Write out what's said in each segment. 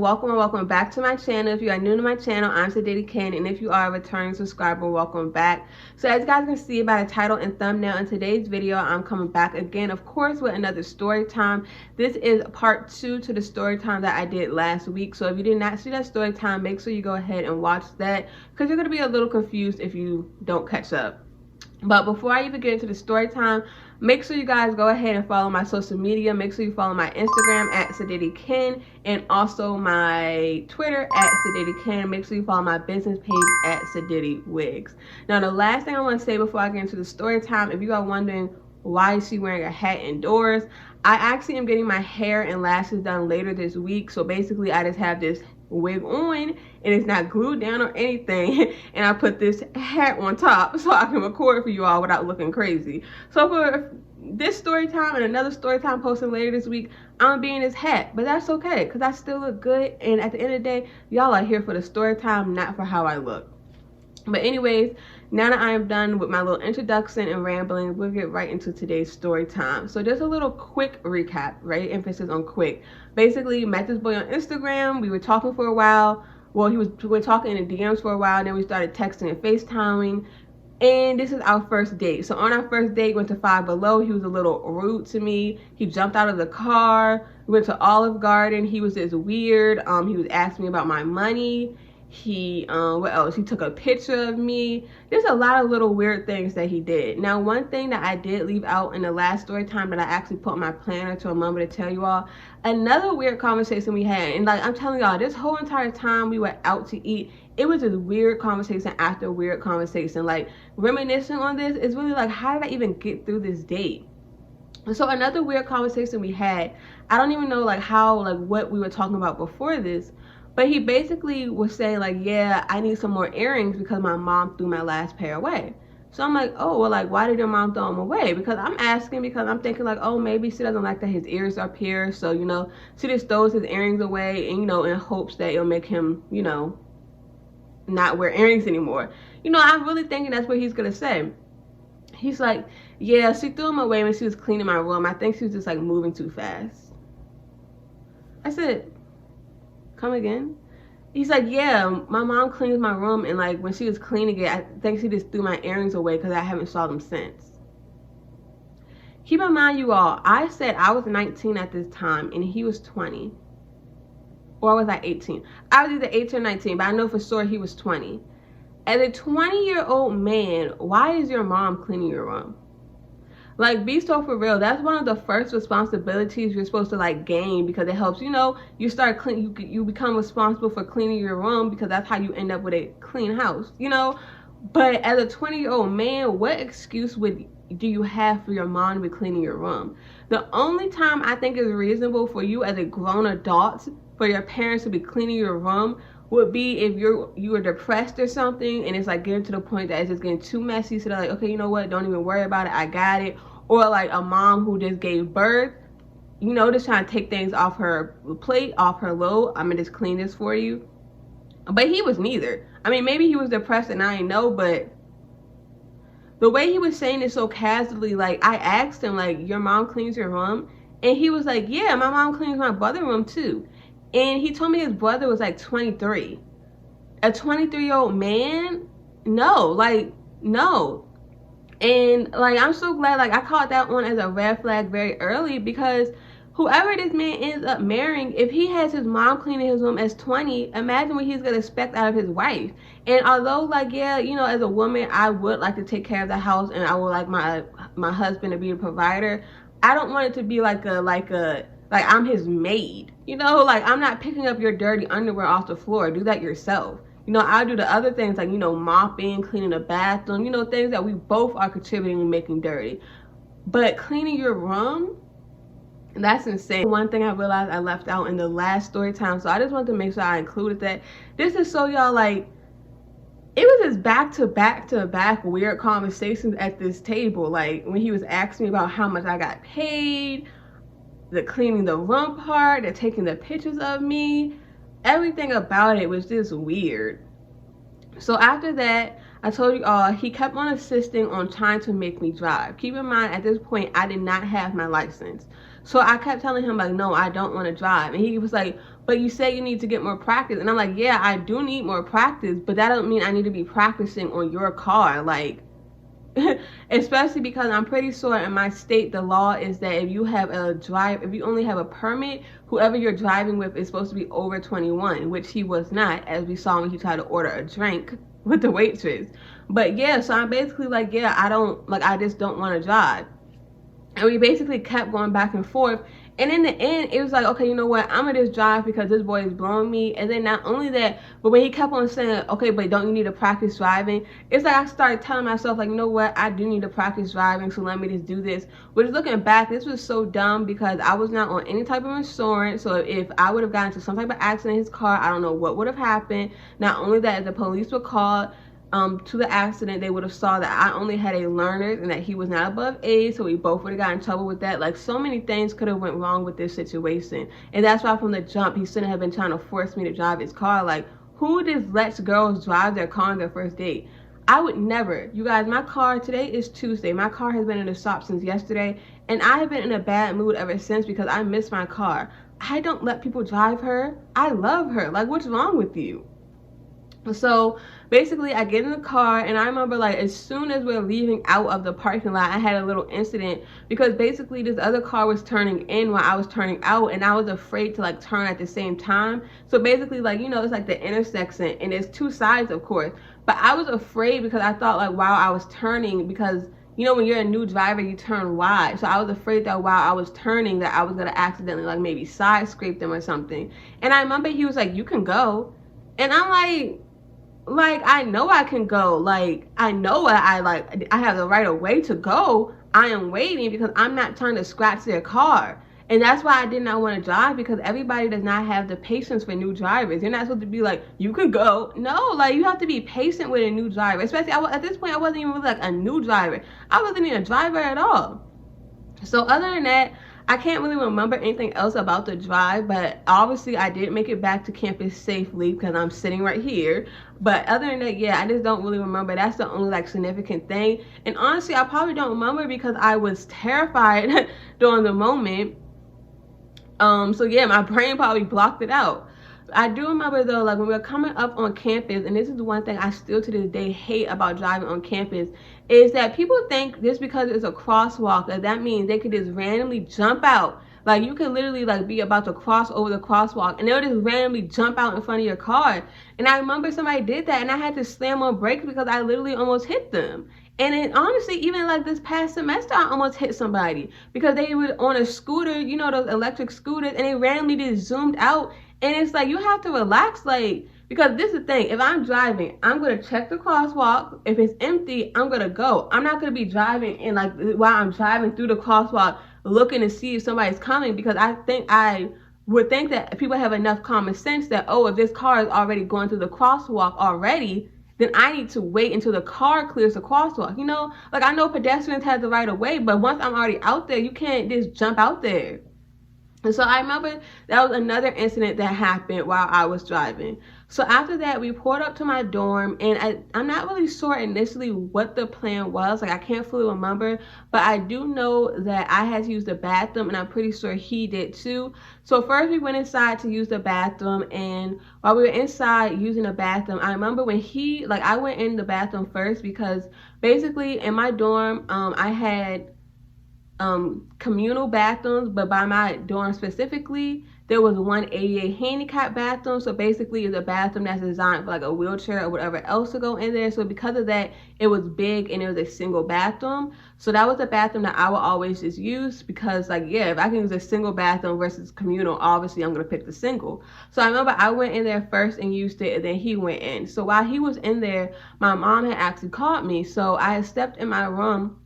welcome and welcome back to my channel. If you are new to my channel, I'm Zodiac, and if you are a returning subscriber, welcome back. So as you guys can see by the title and thumbnail, in today's video I'm coming back again, of course, with another story time. This is part 2 to the story time that I did last week. So if you did not see that story time, make sure you go ahead and watch that, because you're going to be a little confused if you don't catch up. But before I even get into the story time, make sure you guys go ahead and follow my social media. Make sure you follow my Instagram at Zodiac, and also my Twitter at Zodiac. Make sure you follow my business page at Zodiac Wigs. Now, the last thing I want to say before I get into the story time, if you are wondering why is she wearing a hat indoors, I actually am getting my hair and lashes done later this week. So basically, I just have this wig on and it's not glued down or anything, and I put this hat on top so I can record for you all without looking crazy. So for this story time and another story time posted later this week, I'm gonna be in this hat, but that's okay because I still look good, and at the end of the day, y'all are here for the story time, not for how I look. But anyways, now that I am done with my little introduction and rambling, we'll get right into today's story time. So just a little quick recap, right? Emphasis on quick. Basically, met this boy on Instagram. We were talking for a while. Well, we were talking in the DMs for a while, and then we started texting and FaceTiming. And this is our first date. So on our first date, went to Five Below. He was a little rude to me. He jumped out of the car. We went to Olive Garden. He was just weird. He was asking me about my money. He what else, he took a picture of me. There's a lot of little weird things that he did. Now, one thing that I did leave out in the last story time that I actually put in my planner to remember to tell you all, another weird conversation we had, and like I'm telling y'all, this whole entire time we were out to eat, it was just weird conversation after weird conversation. Like, reminiscing on this is really like, how did I even get through this date? So another weird conversation we had, I don't even know like how, like what we were talking about before this, but he basically was saying like, yeah, I need some more earrings because my mom threw my last pair away. So I'm like, oh, well, like, why did your mom throw them away? Because I'm asking because I'm thinking like, oh, maybe she doesn't like that his ears are pierced. So, you know, she just throws his earrings away, and, you know, in hopes that it'll make him, you know, not wear earrings anymore. You know, I'm really thinking that's what he's going to say. He's like, yeah, she threw them away when she was cleaning my room. I think she was just like moving too fast. I said, come again? He's like, yeah, my mom cleans my room, and like when she was cleaning it, I think she just threw my earrings away because I haven't saw them since. Keep in mind, you all, I said I was 19 at this time and he was 20. Or was I 18? I was either 18 or 19, but I know for sure he was 20. As a 20-year-old man, why is your mom cleaning your room? Like, be so for real. That's one of the first responsibilities you're supposed to like gain, because it helps, you know, you start clean, you become responsible for cleaning your room, because that's how you end up with a clean house, you know. But as a 20-year-old man, what excuse do you have for your mom to be cleaning your room? The only time I think is reasonable for you as a grown adult for your parents to be cleaning your room would be if you were depressed or something, and it's like getting to the point that it's just getting too messy, so they're like, okay, you know what, don't even worry about it, I got it. Or like a mom who just gave birth, you know, just trying to take things off her plate, off her load. I'm gonna just clean this for you. But he was neither. I mean, maybe he was depressed and I didn't know, but the way he was saying it so casually, like I asked him like, your mom cleans your room? And he was like, yeah, my mom cleans my brother's room too. And he told me his brother was like 23. A 23-year-old man? No, like, no. And like, I'm so glad, like I caught that one as a red flag very early, because whoever this man ends up marrying, if he has his mom cleaning his room as 20, imagine what he's gonna expect out of his wife. And although like, yeah, you know, as a woman, I would like to take care of the house and I would like my husband to be a provider, I don't want it to be like I'm his maid, you know. Like, I'm not picking up your dirty underwear off the floor. Do that yourself. You know, I'll do the other things like, you know, mopping, cleaning the bathroom, you know, things that we both are contributing and making dirty. But cleaning your room, that's insane. One thing I realized I left out in the last story time, so I just wanted to make sure I included that. This is so y'all, like, it was just back to back weird conversations at this table. Like, when he was asking me about how much I got paid, the cleaning the room part, the taking the pictures of me. Everything about it was just weird. So after that, I told you all, he kept on insisting on trying to make me drive. Keep in mind, at this point, I did not have my license. So I kept telling him, like, no, I don't want to drive. And he was like, but you say you need to get more practice. And I'm like, yeah, I do need more practice, but that doesn't mean I need to be practicing on your car. Like, especially because I'm pretty sure in my state the law is that if you only have a permit, whoever you're driving with is supposed to be over 21, which he was not, as we saw when he tried to order a drink with the waitress. But yeah, so I'm basically like, yeah, I just don't want to drive. And we basically kept going back and forth. And in the end, it was like, okay, you know what? I'm going to just drive because this boy is blowing me. And then not only that, but when he kept on saying, okay, but don't you need to practice driving? It's like I started telling myself, like, you know what? I do need to practice driving, so let me just do this. Which, looking back, this was so dumb because I was not on any type of insurance. So if I would have gotten into some type of accident in his car, I don't know what would have happened. Not only that, the police were called to the accident, they would have saw that I only had a learner and that he was not above age, so we both would have gotten in trouble with that. Like, so many things could have went wrong with this situation. And that's why from the jump, he shouldn't have been trying to force me to drive his car. Like, who just lets girls drive their car on their first date? I would never. You guys, my car, today is Tuesday. My car has been in the shop since yesterday, and I have been in a bad mood ever since because I miss my car. I don't let people drive her. I love her. Like, what's wrong with you? So basically, I get in the car, and I remember, like, as soon as we're leaving out of the parking lot, I had a little incident because basically this other car was turning in while I was turning out, and I was afraid to, like, turn at the same time. So basically, like, you know, it's like the intersection, and there's two sides, of course, but I was afraid because I thought, like, while I was turning, because you know, when you're a new driver, you turn wide. So I was afraid that while I was turning, that I was gonna accidentally, like, maybe side scrape them or something. And I remember he was like, you can go. And I'm like, I know I can go. Like, I know I have the right of way to go. I am waiting because I'm not trying to scratch their car. And that's why I did not want to drive, because everybody does not have the patience for new drivers. You're not supposed to be like, you can go. No, like, you have to be patient with a new driver. Especially, at this point, I wasn't even really like a new driver. I wasn't even a driver at all. So other than that, I can't really remember anything else about the drive, but obviously I did make it back to campus safely because I'm sitting right here. But other than that, yeah, I just don't really remember. That's the only, like, significant thing. And honestly, I probably don't remember because I was terrified during the moment. So yeah, my brain probably blocked it out. I do remember though, like, when we were coming up on campus, and this is the one thing I still to this day hate about driving on campus, is that people think just because it's a crosswalk that means they could just randomly jump out. Like, you can literally, like, be about to cross over the crosswalk and they'll just randomly jump out in front of your car. And I remember somebody did that and I had to slam on brakes because I literally almost hit them. And then honestly, even like this past semester, I almost hit somebody because they were on a scooter, you know, those electric scooters, and they randomly just zoomed out. And it's like, you have to relax, like, because this is the thing. If I'm driving, I'm going to check the crosswalk. If it's empty, I'm going to go. I'm not going to be driving and, like, while I'm driving through the crosswalk, looking to see if somebody's coming, because I would think that people have enough common sense that, oh, if this car is already going through the crosswalk already, then I need to wait until the car clears the crosswalk. You know, like, I know pedestrians have the right of way, but once I'm already out there, you can't just jump out there. And so I remember that was another incident that happened while I was driving. So after that, we pulled up to my dorm, and I'm not really sure initially what the plan was. Like, I can't fully remember, but I do know that I had to use the bathroom, and I'm pretty sure he did too. So first we went inside to use the bathroom, and while we were inside using the bathroom, I remember when I went in the bathroom first because basically in my dorm, I had communal bathrooms, but by my dorm specifically, there was one ADA handicap bathroom. So basically it's a bathroom that's designed for, like, a wheelchair or whatever else to go in there. So because of that, it was big and it was a single bathroom. So that was a bathroom that I would always just use because, like, yeah, if I can use a single bathroom versus communal, obviously I'm gonna pick the single. So I remember I went in there first and used it, and then he went in. So while he was in there, my mom had actually called me. So I had stepped in my room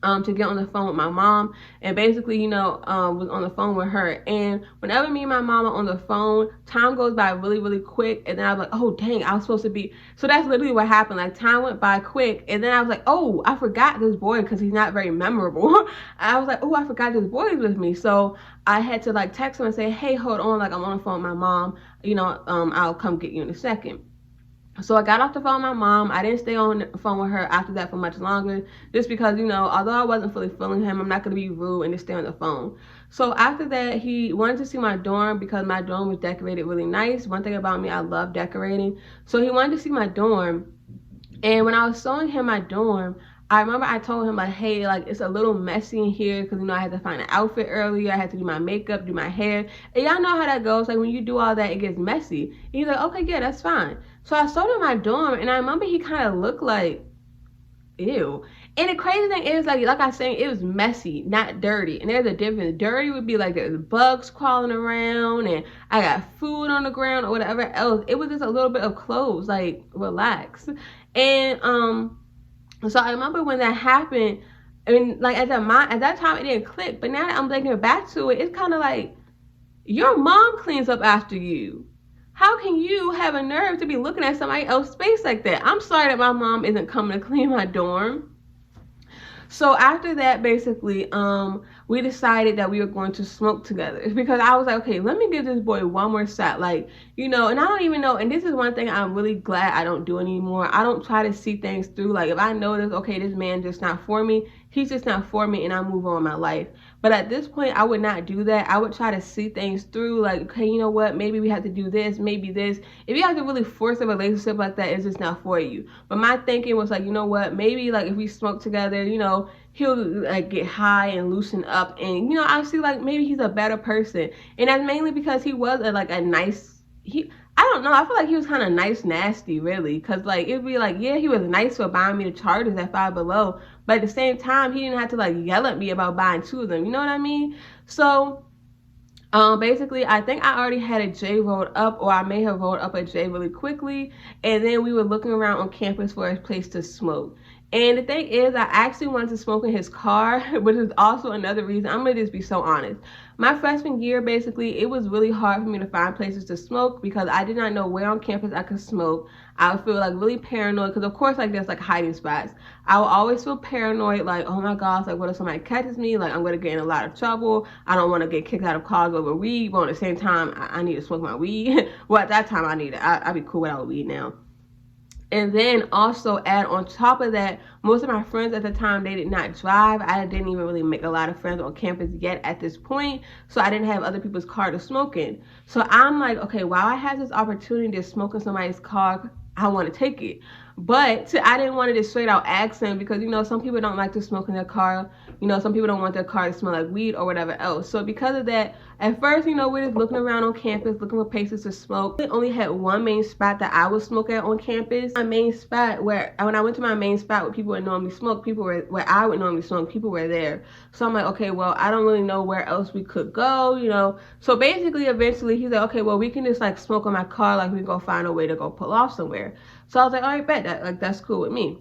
to get on the phone with my mom, and basically, you know, was on the phone with her. And whenever me and my mom are on the phone, time goes by really, really quick. And then I was like, oh dang, I was supposed to be. So that's literally what happened. Like, time went by quick, and then I was like, oh, I forgot this boy because he's not very memorable. I was like, oh, I forgot this boy is with me. So I had to, like, text him and say, hey, hold on, like, I'm on the phone with my mom. You know, I'll come get you in a second. So I got off the phone with my mom. I didn't stay on the phone with her after that for much longer, just because, you know, although I wasn't fully feeling him, I'm not going to be rude and just stay on the phone. So after that, he wanted to see my dorm because my dorm was decorated really nice. One thing about me, I love decorating. So he wanted to see my dorm. And when I was showing him my dorm, I remember I told him, like, hey, like, it's a little messy in here because, you know, I had to find an outfit earlier. I had to do my makeup, do my hair. And y'all know how that goes. Like, when you do all that, it gets messy. And he's like, okay, yeah, that's fine. So I showed him my dorm, and I remember he kind of looked like, ew. And the crazy thing is, like I was saying, it was messy, not dirty. And there's a difference. Dirty would be like there's bugs crawling around, and I got food on the ground or whatever else. It was just a little bit of clothes, like, relax. And so I remember when that happened, and like at that time it didn't click. But now that I'm thinking back to it, it's kind of like, your mom cleans up after you. How can you have a nerve to be looking at somebody else's space like that? I'm sorry that my mom isn't coming to clean my dorm. So after that, basically, we decided that we were going to smoke together, because I was like, okay, let me give this boy one more shot. Like, you know, and I don't even know, and this is one thing I'm really glad I don't do anymore. I don't try to see things through. Like, if I notice, okay, this man just not for me, he's just not for me, and I move on with my life. But at this point, I would not do that. I would try to see things through. Like, okay, you know what? Maybe we have to do this, maybe this. If you have to really force a relationship like that, it's just not for you. But my thinking was like, you know what? Maybe, like, if we smoke together, you know, he'll, like, get high and loosen up. And, you know, I see, like, maybe he's a better person. And that's mainly because he was, a nice... I don't know. I feel like he was kind of nice, nasty, really. Because, like, it'd be like, yeah, he was nice for buying me the chargers at Five Below. But at the same time, he didn't have to, like, yell at me about buying 2 of them. You know what I mean? So, basically, I think I already had a J rolled up, or I may have rolled up a J really quickly. And then we were looking around on campus for a place to smoke. And the thing is, I actually wanted to smoke in his car, which is also another reason. I'm going to just be so honest. My freshman year, basically, it was really hard for me to find places to smoke because I did not know where on campus I could smoke. I would feel, like, really paranoid because, of course, like, there's, like, hiding spots. I would always feel paranoid, like, oh, my gosh, like, what if somebody catches me? Like, I'm going to get in a lot of trouble. I don't want to get kicked out of college over weed, but at the same time, I need to smoke my weed. Well, at that time, I need it. I'd be cool without weed now. And then also add on top of that, most of my friends at the time, they did not drive. I didn't even really make a lot of friends on campus yet at this point. So I didn't have other people's car to smoke in. So I'm like, okay, while I have this opportunity to smoke in somebody's car, I want to take it. But I didn't want to just straight out ask him because, you know, some people don't like to smoke in their car. You know, some people don't want their car to smell like weed or whatever else. So because of that, at first, you know, we're just looking around on campus, looking for places to smoke. We only had one main spot that I would smoke at on campus. My main spot when I went to my main spot where people would normally smoke, where I would normally smoke, people were there. So I'm like, okay, well, I don't really know where else we could go, you know. So basically, eventually, he's like, okay, well, we can just, like, smoke in my car, like, we go find a way to go pull off somewhere. So I was like, all right, bet that, like, that's cool with me.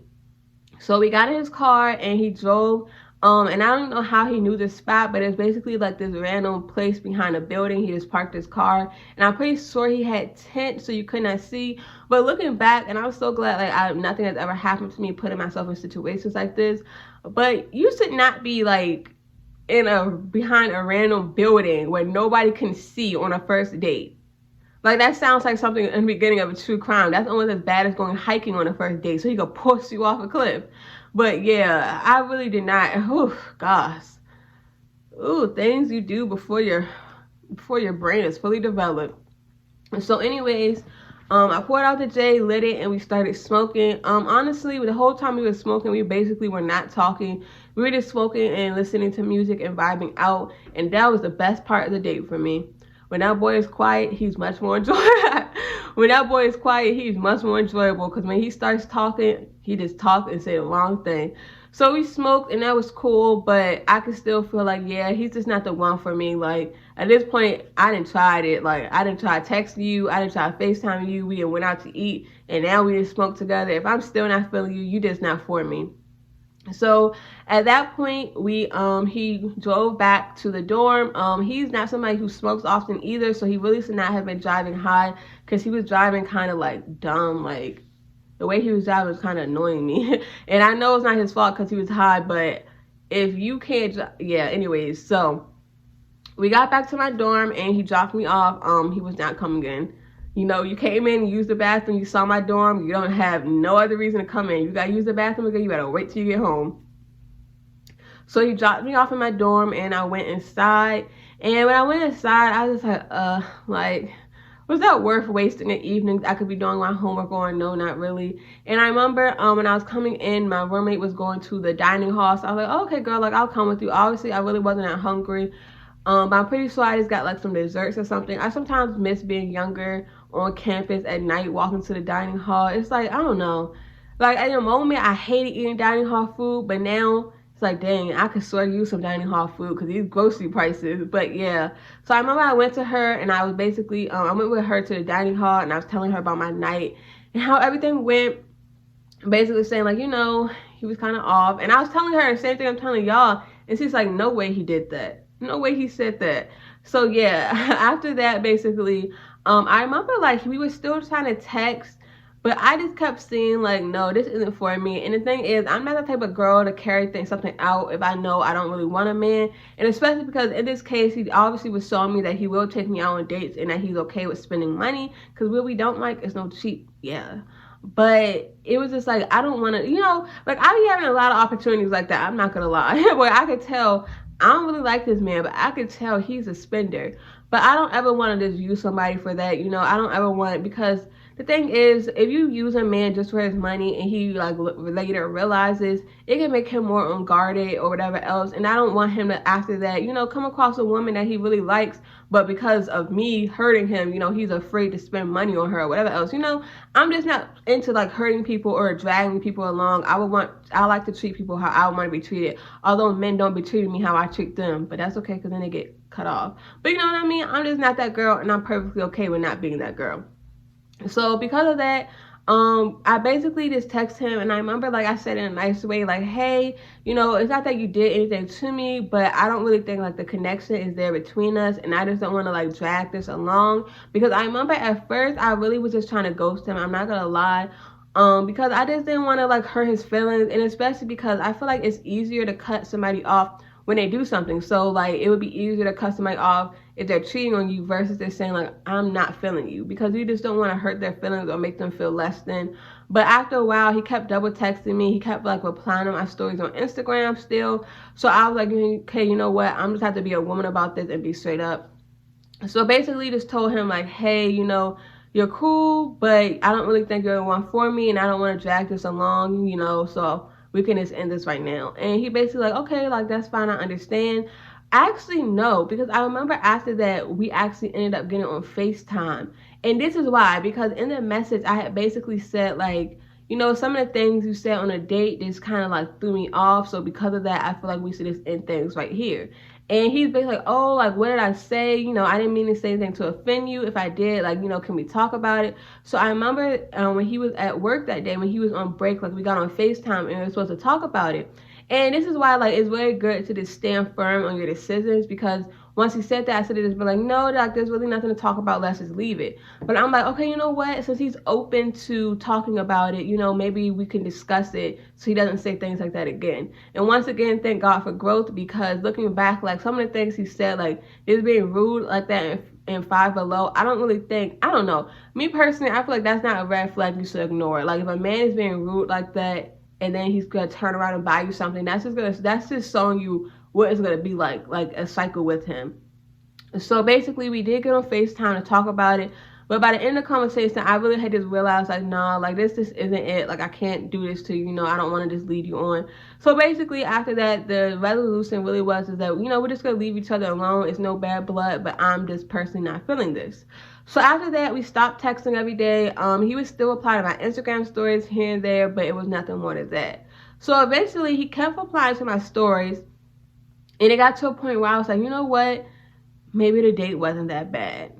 So we got in his car and he drove. And I don't know how he knew this spot, but it's basically like this random place behind a building. He just parked his car, and I'm pretty sure he had tent so you could not see. But looking back, and I was so glad, like, nothing has ever happened to me putting myself in situations like this. But you should not be, like, behind a random building where nobody can see on a first date. Like, that sounds like something in the beginning of a true crime. That's almost as bad as going hiking on a first date, so he could push you off a cliff. But yeah, I really did not. Oh gosh. Ooh, things you do before your brain is fully developed. And so anyways, I poured out the J, lit it, and we started smoking. Honestly, the whole time we were smoking, we basically were not talking. We were just smoking and listening to music and vibing out. And that was the best part of the date for me. When that boy is quiet, he's much more enjoyable. When that boy is quiet, he's much more enjoyable because when he starts talking, he just talks and say the wrong thing. So we smoked and that was cool, but I could still feel like, yeah, he's just not the one for me. Like, at this point, I didn't try it. Like, I didn't try texting you. I didn't try FaceTime you. We went out to eat and now we just smoked together. If I'm still not feeling you, you just not for me. So at that point, he drove back to the dorm. He's not somebody who smokes often either, so he really should not have been driving high because he was driving kind of like dumb. Like, the way he was driving was kind of annoying me. And I know it's not his fault because he was high, but if you can't, yeah, anyways. So we got back to my dorm and he dropped me off. He was not coming in. You know, you came in, you used the bathroom, you saw my dorm, you don't have no other reason to come in. You gotta use the bathroom again, you gotta wait till you get home. So he dropped me off in my dorm and I went inside. And when I went inside, I was like, was that worth wasting an evening? I could be doing my homework or no, not really. And I remember when I was coming in, my roommate was going to the dining hall. So I was like, oh, okay, girl, like I'll come with you. Obviously, I really wasn't that hungry. But I'm pretty sure I just got like some desserts or something. I sometimes miss being younger on campus at night, walking to the dining hall. It's like, I don't know. Like at the moment, I hated eating dining hall food, but now it's like, dang, I could sort of use some dining hall food because these grocery prices. But yeah, so I remember I went to her and I was basically, I went with her to the dining hall and I was telling her about my night and how everything went. Basically saying like, you know, he was kind of off. And I was telling her the same thing I'm telling y'all. And she's like, no way he did that. No way he said that. So yeah, after that, basically, I remember like we were still trying to text. But I just kept seeing like, no, this isn't for me. And the thing is, I'm not the type of girl to carry something out if I know I don't really want a man. And especially because in this case, he obviously was showing me that he will take me out on dates and that he's okay with spending money. Because what we don't like is no cheap, yeah. But it was just like, I don't want to, you know, like I be having a lot of opportunities like that. I'm not going to lie. Where I could tell, I don't really like this man, but I could tell he's a spender. But I don't ever want to just use somebody for that. You know, I don't ever want it because the thing is, if you use a man just for his money and he like later realizes, it can make him more unguarded or whatever else. And I don't want him to, after that, you know, come across a woman that he really likes, but because of me hurting him, you know, he's afraid to spend money on her or whatever else. You know, I'm just not into like hurting people or dragging people along. I like to treat people how I want to be treated. Although men don't be treating me how I treat them, but that's okay because then they get cut off. But you know what I mean? I'm just not that girl, and I'm perfectly okay with not being that girl. So because of that, I basically just text him, and I remember like I said in a nice way, like, hey, you know, it's not that you did anything to me, but I don't really think like the connection is there between us, and I just don't want to like drag this along. Because I remember at first I really was just trying to ghost him, I'm not gonna lie, because I just didn't want to like hurt his feelings, and especially because I feel like it's easier to cut somebody off when they do something. So like it would be easier to cut somebody off if they're cheating on you versus they're saying like, I'm not feeling you, because you just don't want to hurt their feelings or make them feel less than. But after a while, he kept double texting me. He kept like replying to my stories on Instagram still. So I was like, okay, you know what? I'm just have to be a woman about this and be straight up. So basically just told him like, hey, you know, you're cool, but I don't really think you're the one for me, and I don't want to drag this along, you know, so we can just end this right now. And he basically like, okay, like that's fine, I understand. Actually, no, because I remember after that, we actually ended up getting on FaceTime. And this is why, because in the message, I had basically said, like, you know, some of the things you said on a date just kind of like threw me off. So because of that, I feel like we should just end things right here. And he's basically like, oh, like, what did I say? You know, I didn't mean to say anything to offend you. If I did, like, you know, can we talk about it? So I remember when he was at work that day, when he was on break, like, we got on FaceTime and we were supposed to talk about it. And this is why, like, it's very good to just stand firm on your decisions, because once he said that, I said to just be like, no, like, there's really nothing to talk about. Let's just leave it. But I'm like, okay, you know what? Since he's open to talking about it, you know, maybe we can discuss it so he doesn't say things like that again. And once again, thank God for growth, because looking back, like, some of the things he said, like, is being rude like that in Five Below, I don't really think, I don't know. Me personally, I feel like that's not a red flag you should ignore. Like, if a man is being rude like that, and then he's gonna turn around and buy you something, that's just showing you what it's gonna be like a cycle with him. So basically, we did get on FaceTime to talk about it, but by the end of the conversation, I really had just realized, like, no, like, this just isn't it. Like, I can't do this to you, you know, I don't want to just lead you on. So basically, after that, the resolution really was is that, you know, we're just gonna leave each other alone. It's no bad blood, but I'm just personally not feeling this. So after that, we stopped texting every day. He would still reply to my Instagram stories here and there, but it was nothing more than that. So eventually, he kept replying to my stories, and it got to a point where I was like, you know what? Maybe the date wasn't that bad.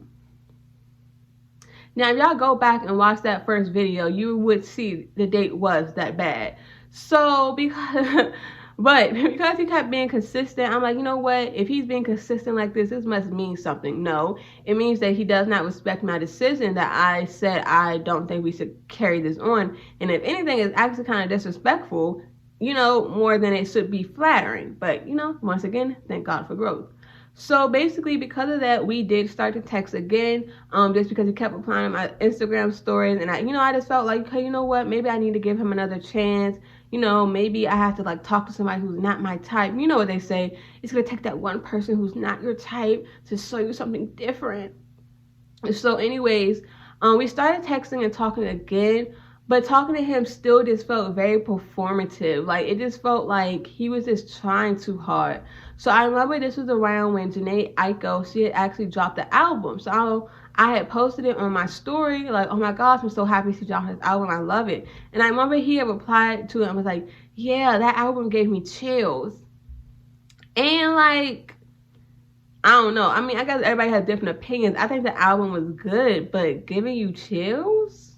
Now, if y'all go back and watch that first video, you would see the date was that bad. So because he kept being consistent, I'm like, you know what? If he's being consistent like this must mean something. No, it means that he does not respect my decision that I said I don't think we should carry this on. And if anything, it's actually kind of disrespectful, you know, more than it should be flattering. But, you know, once again, thank God for growth. So basically, because of that, we did start to text again, just because he kept replying to my Instagram stories, and I just felt like, okay, you know what, maybe I need to give him another chance. Maybe I have to like talk to somebody who's not my type. You know what they say, it's gonna take that one person who's not your type to show you something different. So anyways, we started texting and talking again, but talking to him still just felt very performative. Like, it just felt like he was just trying too hard. So I remember this was around when Janae Aiko, she had actually dropped the album. So I had posted it on my story, like, oh my gosh, I'm so happy she dropped his album, I love it. And I remember he had replied to it and was like, yeah, that album gave me chills. And like, I don't know. I mean, I guess everybody has different opinions. I think the album was good, but giving you chills?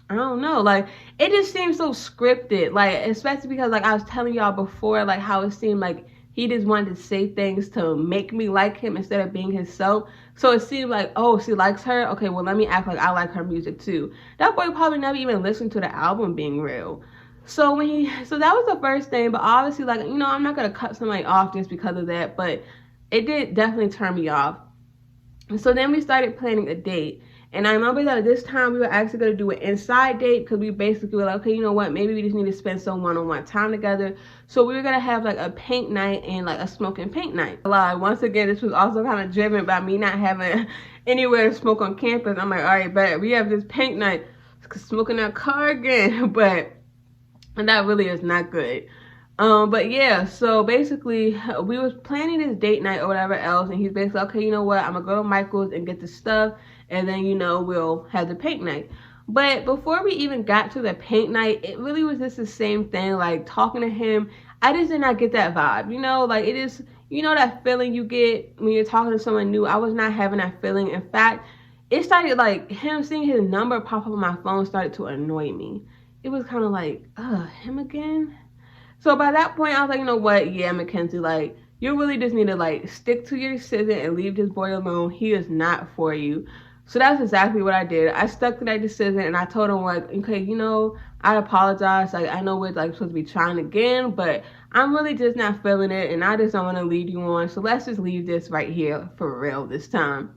I don't know. Like, it just seems so scripted. Like, especially because, like, I was telling y'all before, like, how it seemed like he just wanted to say things to make me like him instead of being himself. So it seemed like, oh, she likes her? Okay, well, let me act like I like her music, too. That boy probably never even listened to the album, being real. So that was the first thing. But obviously, like, I'm not going to cut somebody off just because of that. But it did definitely turn me off. And so then we started planning a date. And I remember that this time we were actually going to do an inside date, because we basically were like, okay, you know what? Maybe we just need to spend some one-on-one time together. So we were going to have like a paint night and like a smoking paint night. Once again, this was also kind of driven by me not having anywhere to smoke on campus. I'm like, all right, bet we have this paint night. Smoking that car again. And that really is not good. But yeah, so basically we was planning this date night or whatever else, and he's basically, okay, you know what, I'm gonna go to Michael's and get the stuff, and then we'll have the paint night. But before we even got to the paint night, it really was just the same thing. Like, talking to him, I just did not get that vibe. Like, it is, that feeling you get when you're talking to someone new. I was not having that feeling. In fact, it started, like, him seeing his number pop up on my phone started to annoy me. It was kind of like, him again? So by that point, I was like, you know what? Yeah, McKenzie, like, you really just need to, like, stick to your decision and leave this boy alone. He is not for you. So that's exactly what I did. I stuck to that decision, and I told him, like, okay, I apologize. Like, I know we're, like, supposed to be trying again, but I'm really just not feeling it, and I just don't want to lead you on. So let's just leave this right here for real this time.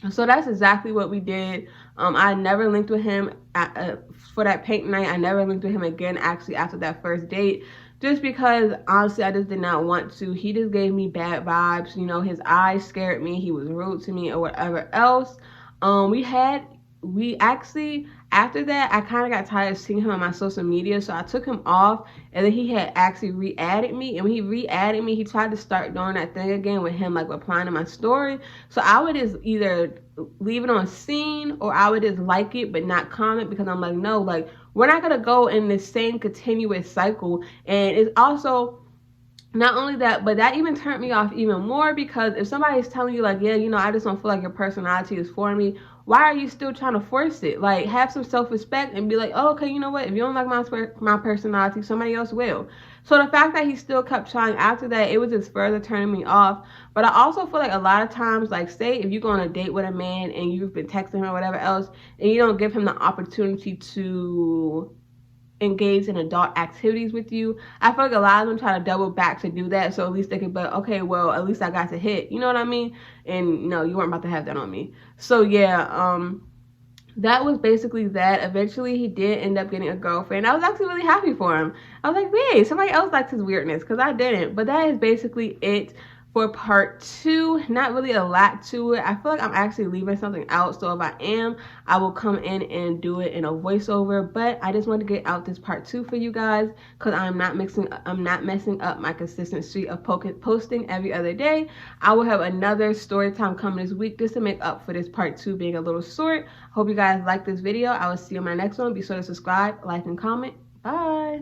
So that's exactly what we did. I never linked with him for that paint night. I never linked with him again, actually, after that first date. Just because, honestly, I just did not want to. He just gave me bad vibes. His eyes scared me. He was rude to me or whatever else. We actually, after that, I kind of got tired of seeing him on my social media. So I took him off, and then he had actually re-added me. And when he re-added me, he tried to start doing that thing again with him, like, replying to my story. So I would just either leave it on scene, or I would just like it but not comment, because I'm like, no, like, we're not going to go in this same continuous cycle. And it's also not only that, but that even turned me off even more, because if somebody's telling you, like, yeah, I just don't feel like your personality is for me, why are you still trying to force it? Like, have some self-respect and be like, oh, okay, you know what? If you don't like my personality, somebody else will. So the fact that he still kept trying after that, it was just further turning me off. But I also feel like a lot of times, like, say if you go on a date with a man and you've been texting him or whatever else, and you don't give him the opportunity to engage in adult activities with you, I feel like a lot of them try to double back to do that, so at least they could be, okay, well, at least I got to hit, you know what I mean? And no, you weren't about to have that on me. So yeah, that was basically that. Eventually he did end up getting a girlfriend. I was actually really happy for him. I was like, wait, somebody else likes his weirdness, because I didn't. But that is basically it for part 2. Not really a lot to it. I feel like I'm actually leaving something out, so if I am, I will come in and do it in a voiceover. But I just wanted to get out this part 2 for you guys, because I'm not messing up my consistency of posting every other day. I will have another story time coming this week, just to make up for this part 2 being a little short. Hope you guys like this video. I will see you in my next one. Be sure to subscribe, like, and comment. Bye.